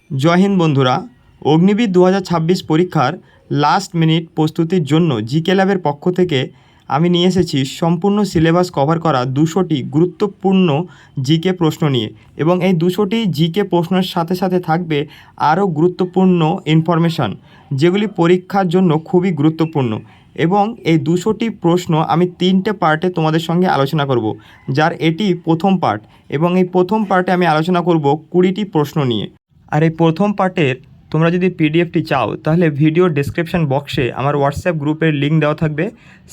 জয় হিন্দ বন্ধুরা। অগ্নিবীর 2026 পরীক্ষার last minute প্রস্তুতির জন্য জিকে ল্যাবের পক্ষ থেকে আমি নিয়ে এসেছি সম্পূর্ণ সিলেবাস কভার করা 200টি গুরুত্বপূর্ণ জিকে প্রশ্ন নিয়ে, এবং এই 200টি জিকে প্রশ্নের সাথে সাথে থাকবে আরও গুরুত্বপূর্ণ ইনফরমেশান যেগুলি পরীক্ষার জন্য খুবই গুরুত্বপূর্ণ। এবং এই 200টি প্রশ্ন আমি 3টে পার্টে তোমাদের সঙ্গে আলোচনা করব, যার এটি প্রথম পার্ট। এবং এই প্রথম পার্টে আমি আলোচনা করব 20টি প্রশ্ন নিয়ে। আর এই প্রথম পার্টের তোমরা যদি পিডিএফটি চাও তাহলে ভিডিও ডেসক্রিপশন বক্সে আমার হোয়াটসঅ্যাপ গ্রুপের লিঙ্ক দেওয়া থাকবে,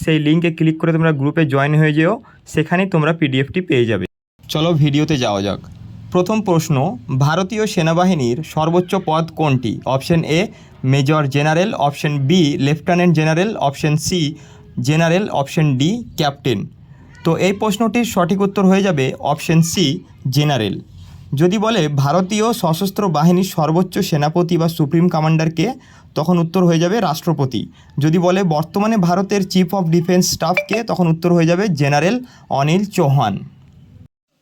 সেই লিঙ্কে ক্লিক করে তোমরা গ্রুপে জয়েন হয়ে যেও, সেখানেই তোমরা পিডিএফটি পেয়ে যাবে। চলো ভিডিওতে যাওয়া যাক। প্রথম প্রশ্ন, ভারতীয় সেনাবাহিনীর সর্বোচ্চ পদ কোনটি? Option A major general, option B lieutenant general, option C general, option D captain. তো এই প্রশ্নটির সঠিক উত্তর হয়ে যাবে অপশন সি জেনারেল। যদি বলে ভারতীয় সশস্ত্র বাহিনীর সর্বোচ্চ সেনাপতি বা সুপ্রিম কমান্ডারকে, তখন উত্তর হয়ে যাবে রাষ্ট্রপতি। যদি বলে বর্তমানে ভারতের চিফ অফ ডিফেন্স স্টাফকে, তখন উত্তর হয়ে যাবে জেনারেল অনিল চৌহান।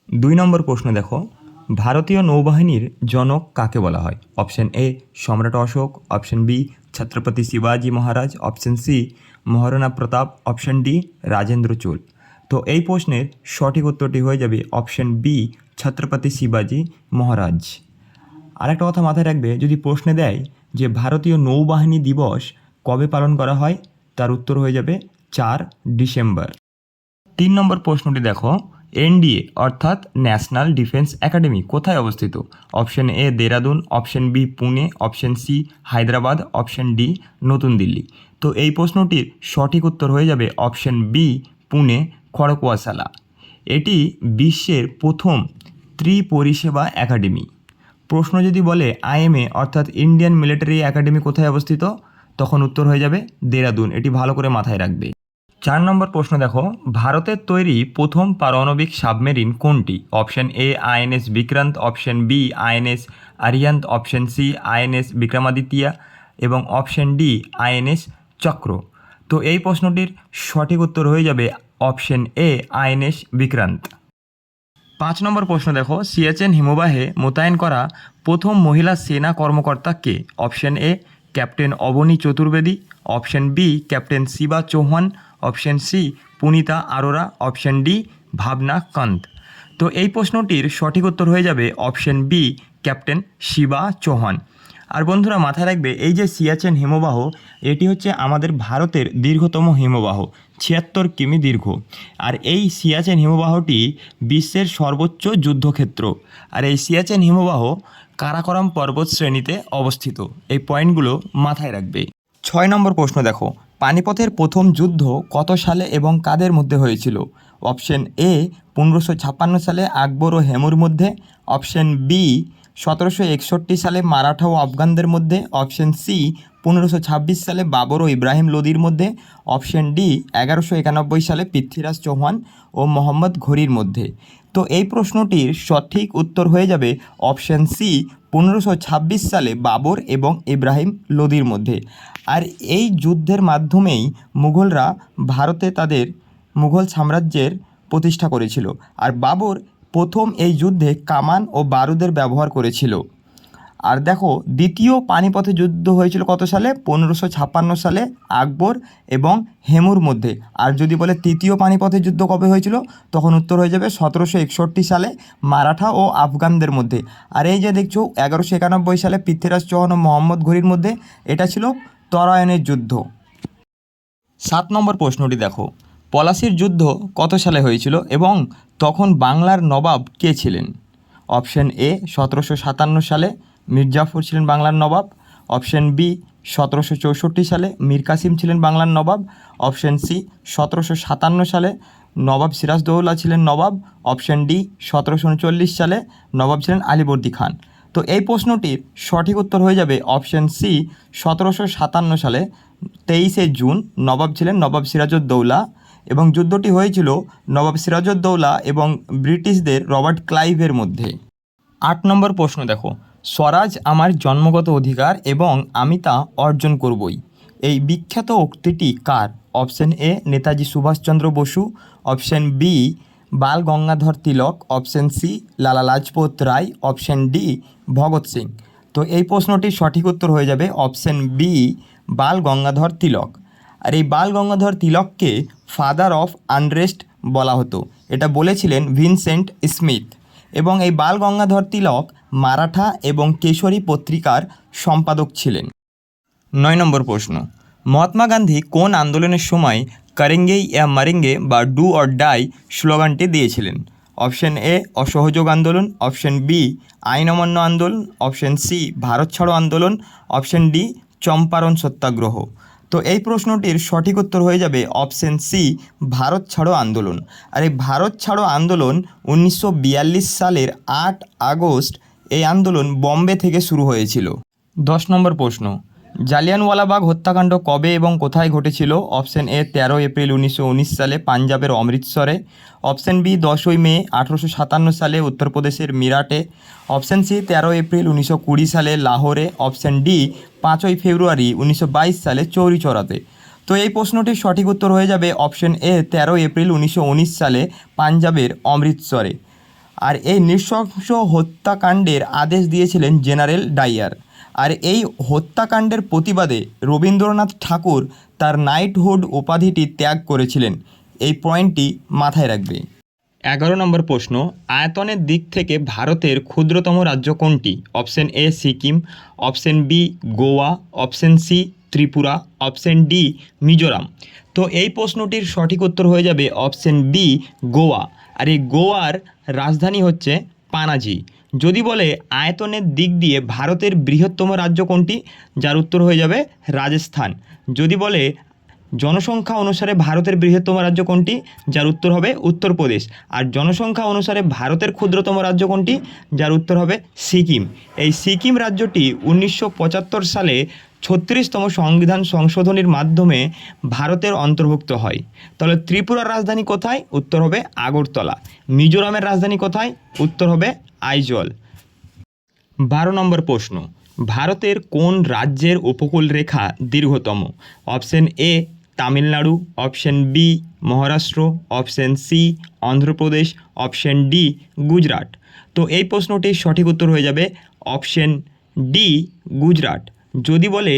2 নম্বর প্রশ্ন দেখো, ভারতীয় নৌবাহিনীর জনক কাকে বলা হয়? অপশন এ সম্রাট অশোক, অপশন বি ছত্রপতি শিবাজি মহারাজ, অপশন সি মহারাণা প্রতাপ, অপশন ডি রাজেন্দ্র চোল। তো এই প্রশ্নের সঠিক উত্তরটি হয়ে যাবে অপশন বি ছত্রপতি শিবাজি মহারাজ। আরেকটা কথা মাথায় রাখবে, যদি প্রশ্নে দেয় যে ভারতীয় নৌবাহিনী দিবস কবে পালন করা হয়, তার উত্তর হয়ে যাবে 4 ডিসেম্বর। 3 নম্বর প্রশ্নটি দেখো, এনডিএ অর্থাৎ ন্যাশনাল ডিফেন্স একাডেমি কোথায় অবস্থিত? Option A Dehradun, option B Pune, option C Hyderabad, option D নতুন দিল্লি। তো এই প্রশ্নটির সঠিক উত্তর হয়ে যাবে অপশন বি পুনে খড়কওয়াসালা। এটি বিশ্বের প্রথম ত্রিপরিষেবা একাডেমি। প্রশ্ন যদি বলে আইএমএ অর্থাৎ ইন্ডিয়ান মিলিটারি একাডেমি কোথায় অবস্থিত, তখন উত্তর হয়ে যাবে দেরাদুন। এটি ভালো করে মাথায় রাখবে। 4 নম্বর প্রশ্ন দেখো, ভারতের তৈরি প্রথম পারমাণবিক সাবমেরিন কোনটি? Option A INS Vikrant, option B INS Arihant, option C INS Vikramaditya এবং অপশন ডি আইএনএস চক্র। তো এই প্রশ্নটির সঠিক উত্তর হয়ে যাবে অপশন এ আইএনএস বিক্রান্ত। 5 নম্বর প্রশ্ন দেখো, সিয়াচেন হিমবাহে মোতায়েন করা প্রথম মহিলা সেনা কর্মকর্তা কে? Option A captain Avani Chaturvedi, option B captain Shiva Chauhan, option C Punita Arora, option D Bhawana Kanth. তো এই প্রশ্নটির সঠিক উত্তর হয়ে যাবে option B captain Shiva Chauhan. আর বন্ধুরা মাথায় রাখবে, এই যে সিয়াচেন হিমবাহ, এটি হচ্ছে আমাদের ভারতের দীর্ঘতম হিমবাহ, 76 কিমি দীর্ঘ। আর এই সিয়াচেন হিমবাহটি বিশ্বের সর্বোচ্চ যুদ্ধক্ষেত্র। আর এই সিয়াচেন হিমবাহ কারাকোরাম পর্বত শ্রেণীতে অবস্থিত। এই পয়েন্টগুলো মাথায় রাখবে। 6 নম্বর প্রশ্ন দেখো, পানিপথের প্রথম যুদ্ধ কত সালে এবং কাদের মধ্যে হয়েছিল? অপশন এ 1556 সালে আকবর ও হেমুর মধ্যে, অপশন বি 1761 সালে মারাঠা ও আফগানদের মধ্যে, অপশন সি 1526 সালে বাবর ও ইব্রাহিম লোদির মধ্যে, অপশন ডি 1191 সালে পৃথ্বীরাজ চৌহান ও মোহাম্মদ ঘুরির মধ্যে। তো এই প্রশ্নটির সঠিক উত্তর হয়ে যাবে অপশন সি 1526 সালে বাবর এবং ইব্রাহিম লোদির মধ্যে। আর এই যুদ্ধের মাধ্যমেই মুঘলরা ভারতে তাদের মুঘল সাম্রাজ্যের প্রতিষ্ঠা করেছিল। আর বাবর প্রথম এই যুদ্ধে কামান ও বারুদের ব্যবহার করেছিল। আর দেখো, দ্বিতীয় পানিপথে যুদ্ধ হয়েছিল কত সালে? 1556 সালে আকবর এবং হেমুর মধ্যে। আর যদি বলে তৃতীয় পানিপথের যুদ্ধ কবে হয়েছিল, তখন উত্তর হয়ে যাবে 1761 সালে মারাঠা ও আফগানদের মধ্যে। আর এই যে দেখছো 1191 সালে পৃথ্বীরাজ চৌহান ও মোহাম্মদ ঘুরির মধ্যে, এটা ছিল তরায়নের যুদ্ধ। 7 নম্বর প্রশ্নটি দেখো, পলাশির যুদ্ধ কত সালে হয়েছিল এবং তখন বাংলার নবাব কে ছিলেন? অপশন এ 1757 সালে মীর জাফর ছিলেন বাংলার নবাব, অপশন বি 1764 সালে মীর কাসিম ছিলেন বাংলার নবাব, অপশন সি 1757 সালে নবাব সিরাজদৌল্লা ছিলেন নবাব, অপশন ডি 1739 সালে নবাব ছিলেন আলীবর্দী খান। তো এই প্রশ্নটির সঠিক উত্তর হয়ে যাবে অপশন সি 1757 সালে 23শে জুন নবাব ছিলেন নবাব সিরাজউদ্দৌলা, এবং যুদ্ধটি হয়েছিল নবাব সিরাজউদ্দৌলা এবং ব্রিটিশদের রবার্ট ক্লাইভের মধ্যে। 8 নম্বর প্রশ্ন দেখো, স্বরাজ আমার জন্মগত অধিকার এবং আমি তা অর্জন করবই, এই বিখ্যাত উক্তিটি কার? Option A Netaji Subhash Chandra Bose, option B Bal Gangadhar Tilak, option C Lala Lajpat Rai, option D Bhagat Singh. তো এই প্রশ্নটির সঠিক উত্তর হয়ে যাবে অপশন বি, বাল গঙ্গাধর তিলক। আর এই বাল গঙ্গাধর তিলককে ফাদার অফ আনরেস্ট বলা হতো, এটা বলেছিলেন ভিনসেন্ট স্মিথ। এবং এই বাল গঙ্গাধর তিলক মারাঠা এবং কেশরী পত্রিকার সম্পাদক ছিলেন। 9 নম্বর প্রশ্ন, মহাত্মা গান্ধী কোন আন্দোলনের সময় করেঙ্গে ইয়া মারেঙ্গে বা ডু অর ডাই স্লোগানটি দিয়েছিলেন? অপশন এ অসহযোগ আন্দোলন, অপশন বি আইন অমান্য আন্দোলন, অপশন সি ভারত ছাড়ো আন্দোলন, অপশন ডি চম্পারণ সত্যাগ্রহ। তো এই প্রশ্নটির সঠিক উত্তর হয়ে যাবে অপশন সি, ভারত ছাড়ো আন্দোলন। আর এই ভারত ছাড়ো আন্দোলন 1942 সালের 8 আগস্ট এই আন্দোলন বম্বে থেকে শুরু হয়েছিল। 10 নম্বর প্রশ্ন, জালিয়ানওয়ালাবাগ হত্যাকাণ্ড কবে এবং কোথায় ঘটেছিল? অপশন এ 13 এপ্রিল 1919 সালে পাঞ্জাবের অমৃতসরে, অপশন বি 10ই মে 1857 সালে উত্তরপ্রদেশের মিরাটে, অপশন সি 13 এপ্রিল 1920 সালে লাহোরে, অপশন ডি 5ই ফেব্রুয়ারি 1922 সালে চৌরি চৌরাতে। তো এই প্রশ্নটির সঠিক উত্তর হয়ে যাবে অপশন এ 13 এপ্রিল 1919 সালে পাঞ্জাবের অমৃতসরে। আর এই নৃশংস হত্যাকাণ্ডের আদেশ দিয়েছিলেন জেনারেল ডায়ার। আর এই হত্যাকাণ্ডের প্রতিবাদে রবীন্দ্রনাথ ঠাকুর তার নাইটহুড উপাধিটি ত্যাগ করেছিলেন। এই পয়েন্টটি মাথায় রাখবে। 11 নম্বর প্রশ্ন, আয়তনের দিক থেকে ভারতের ক্ষুদ্রতম রাজ্য কোনটি? Option A Sikkim, option B Goa, option C Tripura, option D Mizoram. তো এই প্রশ্নটির সঠিক উত্তর হয়ে যাবে অপশন বি গোয়া। আর এই গোয়ার রাজধানী হচ্ছে পানাজি। যদি বলে আয়তনের দিক দিয়ে ভারতের বৃহত্তম রাজ্য কোনটি, যার উত্তর হয়ে যাবে রাজস্থান। যদি বলে জনসংখ্যা অনুসারে ভারতের বৃহত্তম রাজ্য কোনটি, যার উত্তর হবে উত্তরপ্রদেশ। আর জনসংখ্যা অনুসারে ভারতের ক্ষুদ্রতম রাজ্য কোনটি, যার উত্তর হবে সিকিম। এই সিকিম রাজ্যটি 1975 সালে 36তম সংবিধান সংশোধনীর মাধ্যমে ভারতের অন্তর্ভুক্ত হয়। তাহলে ত্রিপুরার রাজধানী কোথায়? উত্তর হবে আগরতলা। মিজোরামের রাজধানী কোথায়? উত্তর হবে আইজল। 12 নম্বর প্রশ্ন, ভারতের কোন রাজ্যের উপকূল রেখা দীর্ঘতম? Option A Tamil Nadu, option B Maharashtra, option C Andhra Pradesh, option D Gujarat. তো এই প্রশ্নটির সঠিক উত্তর হয়ে যাবে অপশন ডি গুজরাট। যদি বলে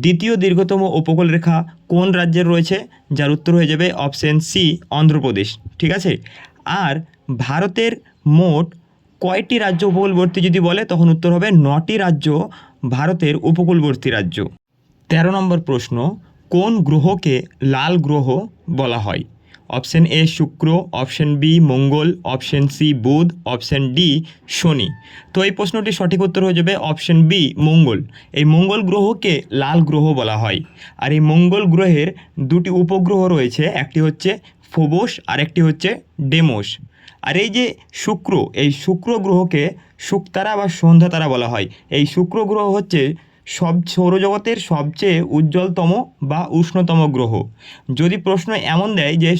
দ্বিতীয় দীর্ঘতম উপকূল রেখা কোন রাজ্যের রয়েছে, যার উত্তর হয়ে যাবে অপশন সি অন্ধ্রপ্রদেশ। ঠিক আছে। আর ভারতের মোট কয়টি রাজ্য উপকূলবর্তী যদি বলে, তখন উত্তর হবে 9টি রাজ্য ভারতের উপকূলবর্তী রাজ্য। 13 নম্বর প্রশ্ন, কোন গ্রহকে লাল গ্রহ বলা হয়? অপশন এ শুক্র, অপশন বি মঙ্গল, অপশন সি বুধ, অপশন ডি শনি। তো এই প্রশ্নটির সঠিক উত্তর হয়ে যাবে অপশন বি মঙ্গল। এই মঙ্গল গ্রহকে লাল গ্রহ বলা হয়। আর এই মঙ্গল গ্রহের দুটি উপগ্রহ রয়েছে, একটি হচ্ছে ফোবস আর একটি হচ্ছে ডেমোস। আর এই যে শুক্র, এই শুক্র গ্রহকে শুকতারা বা সন্ধ্যা তারা বলা হয়। এই শুক্র গ্রহ হচ্ছে সৌরজগতের সবচেয়ে উজ্জ্বলতম বা উষ্ণতম গ্রহ। যদি প্রশ্ন এমন দেয় যে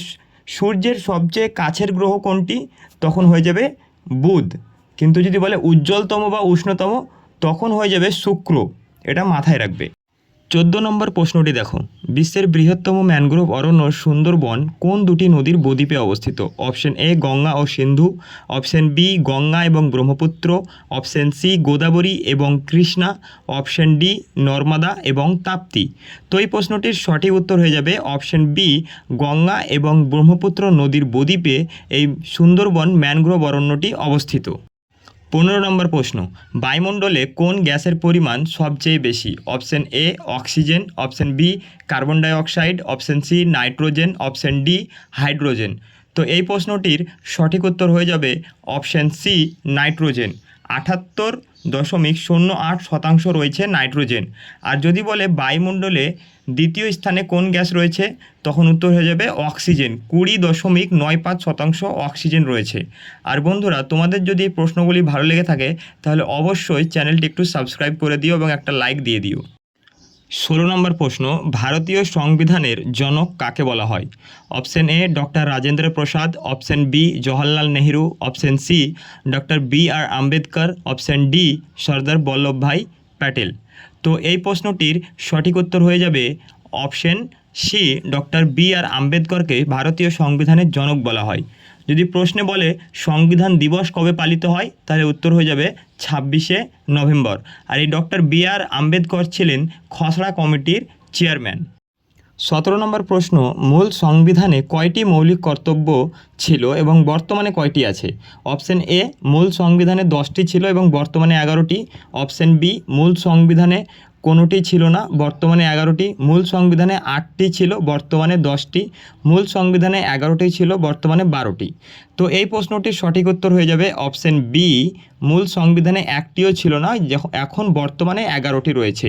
সূর্যের সবচেয়ে কাছের গ্রহ কোনটি, তখন হয়ে যাবে বুধ। কিন্তু যদি বলে উজ্জ্বলতম বা উষ্ণতম, তখন হয়ে যাবে শুক্র। এটা মাথায় রাখবে। 14 নম্বর প্রশ্নটি দেখো, বিশ্বের বৃহত্তম ম্যানগ্রোভ অরণ্য সুন্দরবন কোন দুটি নদীর বদ্বীপে অবস্থিত? অপশন এ গঙ্গা ও সিন্ধু, অপশন বি গঙ্গা এবং ব্রহ্মপুত্র, অপশন সি গোদাবরী এবং কৃষ্ণা, অপশন ডি নর্মদা এবং তাপ্তি। তো এই প্রশ্নটির সঠিক উত্তর হয়ে যাবে অপশন বি গঙ্গা এবং ব্রহ্মপুত্র নদীর বদ্বীপে এই সুন্দরবন ম্যানগ্রোভ অরণ্যটি অবস্থিত। 15 নম্বর প্রশ্ন, বায়ুমণ্ডলে কোন গ্যাসের পরিমাণ সবচেয়ে বেশি? Option A oxygen, option B carbon dioxide, option C nitrogen, option D hydrogen. তো এই প্রশ্নটির সঠিক উত্তর হয়ে যাবে অপশন সি নাইট্রোজেন। 78.08% রয়েছে নাইট্রোজেন। আর যদি বলে বায়ুমণ্ডলে দ্বিতীয় স্থানে কোন গ্যাস রয়েছে, তখন উত্তর হয়ে যাবে অক্সিজেন। 20.95% অক্সিজেন রয়েছে। আর বন্ধুরা, তোমাদের যদি এই প্রশ্নগুলি ভালো লেগে থাকে, তাহলে অবশ্যই চ্যানেলটি একটু সাবস্ক্রাইব করে দিও এবং একটা লাইক দিয়ে দিও। 16 নম্বর প্রশ্ন, ভারতীয় সংবিধানের জনক কাকে বলা হয়? Option A doctor Rajendra Prasad, option B Jawaharlal Nehru, option C doctor B R. Ambedkar, option D Sardar Vallabhbhai Patel. তো এই প্রশ্নটির সঠিক উত্তর হয়ে যাবে অপশন সি ডক্টর বি.আর. আম্বেদকরকে ভারতীয় সংবিধানের জনক বলা হয়। যদি প্রশ্নে বলে সংবিধান দিবস কবে পালিত হয়, তাহলে উত্তর হয়ে যাবে 26শে নভেম্বর। আর এই ডক্টর BR আম্বেদকর ছিলেন খসড়া কমিটির চেয়ারম্যান। 17 নম্বর প্রশ্ন, মূল সংবিধানে কয়টি মৌলিক কর্তব্য ছিল এবং বর্তমানে কয়টি আছে? অপশন এ, মূল সংবিধানে 10টি ছিল এবং বর্তমানে 11টি। অপশন বি, মূল সংবিধানে কোনোটি ছিল না, বর্তমানে 11টি। মূল সংবিধানে 8টি ছিল, বর্তমানে 10টি। মূল সংবিধানে 11টি ছিল, বর্তমানে 12টি। তো এই প্রশ্নটির সঠিক উত্তর হয়ে যাবে অপশন বি, মূল সংবিধানে একটিও ছিল না, এখন বর্তমানে 11টি রয়েছে।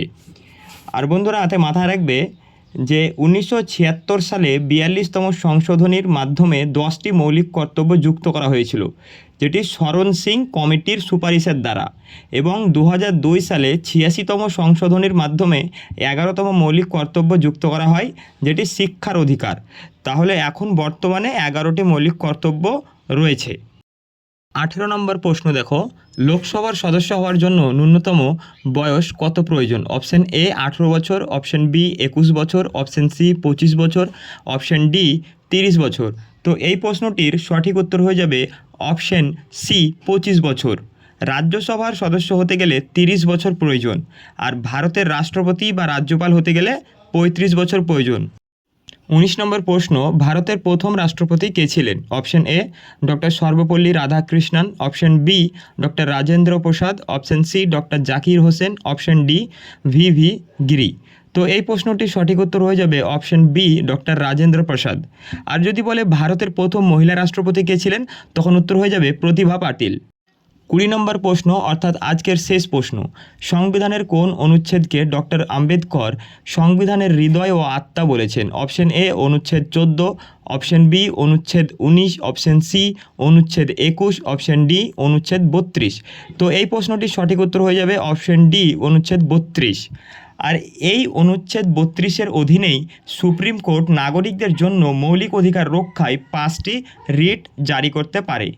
আর বন্ধুরা হাতে মাথায় রাখবে যে 1976 সালে 42তম সংশোধনীর মাধ্যমে 10টি মৌলিক কর্তব্য যুক্ত করা হয়েছিল, যেটি শরণ সিং কমিটির সুপারিশের দ্বারা। এবং 2002 সালে 86তম সংশোধনীর মাধ্যমে 11তম মৌলিক কর্তব্য যুক্ত করা হয়, যেটি শিক্ষার অধিকার। তাহলে এখন বর্তমানে 11টি মৌলিক কর্তব্য রয়েছে। 18 নম্বর প্রশ্ন দেখো, লোকসভার সদস্য হওয়ার জন্য ন্যূনতম বয়স কত প্রয়োজন? অপশন এ 18 বছর, অপশন বি 21 বছর, অপশন সি 25 বছর, অপশন ডি 30 বছর। তো এই প্রশ্নটির সঠিক উত্তর হয়ে যাবে অপশন সি 25 বছর। রাজ্যসভার সদস্য হতে গেলে 30 বছর প্রয়োজন, আর ভারতের রাষ্ট্রপতি বা রাজ্যপাল হতে গেলে 35 বছর প্রয়োজন। 19 নম্বর প্রশ্ন, ভারতের প্রথম রাষ্ট্রপতি কে ছিলেন? Option A doctor Sarvepalli Radhakrishnan, option B doctor Rajendra Prasad, option C doctor Zakir Hussain, option D VV Giri. তো এই প্রশ্নটির সঠিক উত্তর হয়ে যাবে option B doctor Rajendra Prasad. আর যদি বলে ভারতের প্রথম মহিলা রাষ্ট্রপতি কে ছিলেন, তখন উত্তর হয়ে যাবে প্রতিভা পাটিল। 20 নম্বর প্রশ্ন অর্থাৎ আজকের শেষ প্রশ্ন, সংবিধানের কোন অনুচ্ছেদকে ডক্টর আম্বেদকর সংবিধানের হৃদয় ও আত্মা বলেছেন? অপশন এ অনুচ্ছেদ 14, অপশন বি অনুচ্ছেদ 19, অপশন সি অনুচ্ছেদ 21, অপশন ডি অনুচ্ছেদ 32। তো এই প্রশ্নটির সঠিক উত্তর হয়ে যাবে অপশন ডি অনুচ্ছেদ 32। আর এই অনুচ্ছেদ 32-এর অধীনেই সুপ্রিম কোর্ট নাগরিকদের জন্য মৌলিক অধিকার রক্ষায় 5টি রিট জারি করতে পারে।